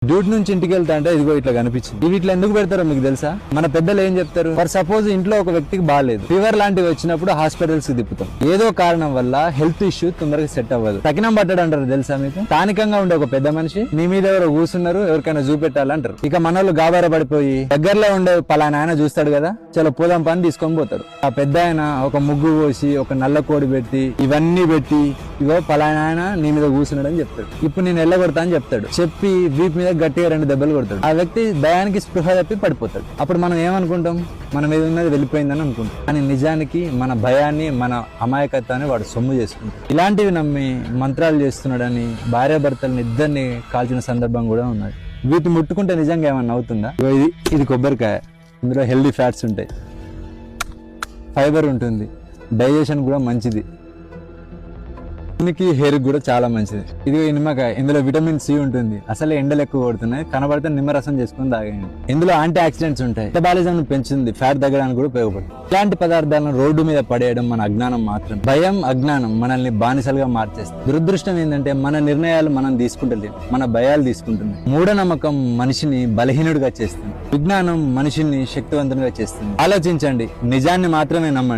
Duty నుంచి ఇంటికి వెళ్తా అంటే ఇదిగో ఇట్లా కనిపించింది. వీటిలో ఎందుకు పెడతారో మీకు తెలుసా? మన పెద్దలు ఏం చెప్తారు, ఫర్ సపోజ్ ఇంట్లో ఒక వ్యక్తికి బాగాలేదు, ఫీవర్ లాంటివి వచ్చినప్పుడు హాస్పిటల్స్ కి తిప్పుతాం. ఏదో కారణం వల్ల హెల్త్ ఇష్యూ తొందరగా సెట్ అవ్వదు, తగినం పడ్డాడు అంటారు తెలుసా మీకు? స్థానికంగా ఉండే ఒక పెద్ద మనిషి నీ మీద ఎవరో కూర్చున్నారు, ఎవరికైనా చూపెట్టాలంటారు. ఇక మనోళ్ళు గాబర పడిపోయి దగ్గరలో ఉండే పలానా ఆయన చూస్తాడు కదా, చలో పోదాం పని తీసుకొని పోతాడు. ఆ పెద్ద ఆయన ఒక ముగ్గు పోసి ఒక నల్ల కోడి పెట్టి ఇవన్నీ పెట్టి ఇగో పలానా ఆయన నీ మీద కూర్చున్నాడు అని చెప్తాడు. ఇప్పుడు నేను ఎల్లగొడతా అని చెప్తాడు. చెప్పి వీపు మీద గట్టిగా 2 దెబ్బలు కొడతాడు. ఆ వ్యక్తి దయానికి స్పృహ తప్పి పడిపోతాడు. అప్పుడు మనం ఏమనుకుంటాం, మన మీద ఉన్నది వెళ్ళిపోయిందని అనుకుంటాం. కానీ నిజానికి మన భయాన్ని, మన అమాయకత్వాన్ని వాడు సొమ్ము చేసుకుంటాడు. ఇలాంటివి నమ్మి మంత్రాలు చేస్తున్నాడని భార్యాభర్తలను ఇద్దరిని కాల్చిన సందర్భం కూడా ఉన్నది. వీటిని ముట్టుకుంటే నిజంగా ఏమన్నా అవుతుందా? ఇది కొబ్బరికాయ, ఇందులో హెల్దీ ఫ్యాట్స్ ఉంటాయి, ఫైబర్ ఉంటుంది, డైజెషన్ కూడా మంచిది, హెయిర్ కూడా చాలా మంచిది. ఇది నిమ్మకాయ, ఇందులో విటమిన్ సి ఉంటుంది. అసలు ఎండలు ఎక్కువ కొడుతున్నాయి, కనబడితే నిమ్మరసం చేసుకుని తాగండి. ఇందులో యాంటీ ఆక్సిడెంట్స్ ఉంటాయి, మెటబాలిజం పెంచుతుంది, ఫ్యాట్ తగ్గడానికి కూడా ఉపయోగపడుతుంది. ఇలాంటి పదార్థాలను రోడ్డు మీద పడేయడం మన అజ్ఞానం మాత్రం. భయం, అజ్ఞానం మనల్ని బానిసలుగా మార్చేస్తుంది. దురదృష్టం ఏంటంటే మన నిర్ణయాలు మనం తీసుకుంటలేము, మన భయాలు తీసుకుంటుంది. మూఢనమ్మకం మనిషిని బలహీనుడిగా చేస్తుంది, విజ్ఞానం మనిషిని శక్తివంతునిగా చేస్తుంది. ఆలోచించండి, నిజాన్ని మాత్రమే నమ్మండి.